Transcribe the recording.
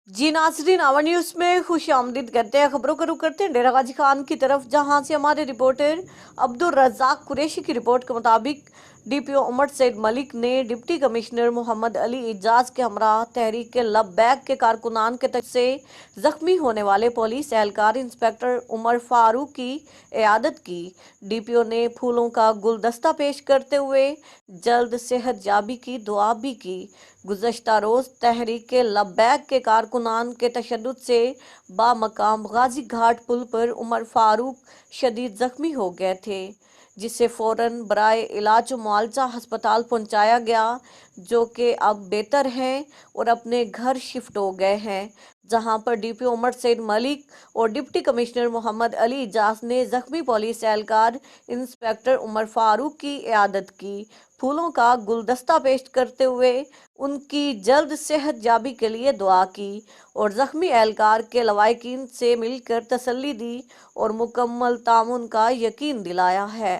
जी नाजरीन, our news में खुश आमदीद करते हैं। खबरों का रुख करते हैं डेरा गाजी खान की तरफ, जहां से हमारे रिपोर्टर अब्दुल रज़ाक कुरैशी की रिपोर्ट के मुताबिक डीपीओ उमर सैद मलिक ने डिप्टी कमिश्नर मोहम्मद अली एजाज के हमरा तहरीक लब्बैक के कारकुनान के तरफ से जख्मी होने वाले पुलिस एहलकार इंस्पेक्टर उमर फारूक की इयादत की। डीपीओ ने फूलों का गुलदस्ता पेश करते हुए जल्द सेहत याबी की दुआ भी की। गुज़श्ता रोज तहरीक लब्बैक के कारकुनान के तशद्दुद से बामकाम गाजी घाट पुल पर उमर फारूक शदीद जख्मी हो गए थे, जिसे फौरन बराए इलाज मुआवजा हस्पताल पहुंचाया गया, जो कि अब बेहतर हैं और अपने घर शिफ्ट हो गए हैं। जहां पर डीपीओ उमर सैद मलिक और डिप्टी कमिश्नर मोहम्मद अली इजाज ने जख्मी पुलिस एहलकार इंस्पेक्टर उमर फारूक की इयादत की। फूलों का गुलदस्ता पेश करते हुए उनकी जल्द सेहत याबी के लिए दुआ की और जख्मी एहलकार के लवाहिकीन से मिलकर तसल्ली दी और मुकम्मल तामुन का यकीन दिलाया है।